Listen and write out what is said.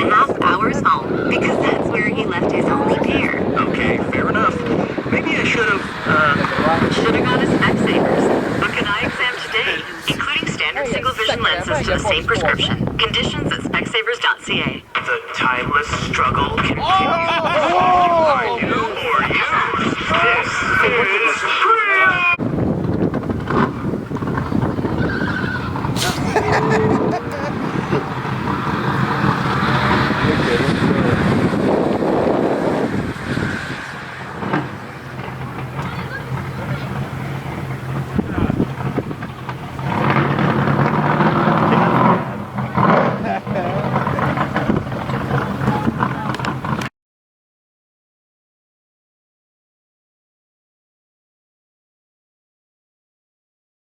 2.5 hours home, because that's where he left his only pair. Okay, fair enough. Maybe I should have got his Specsavers. Book an eye exam today, including standard single vision lenses to the same prescription. Conditions at specsavers.ca. The timeless struggle continues. My new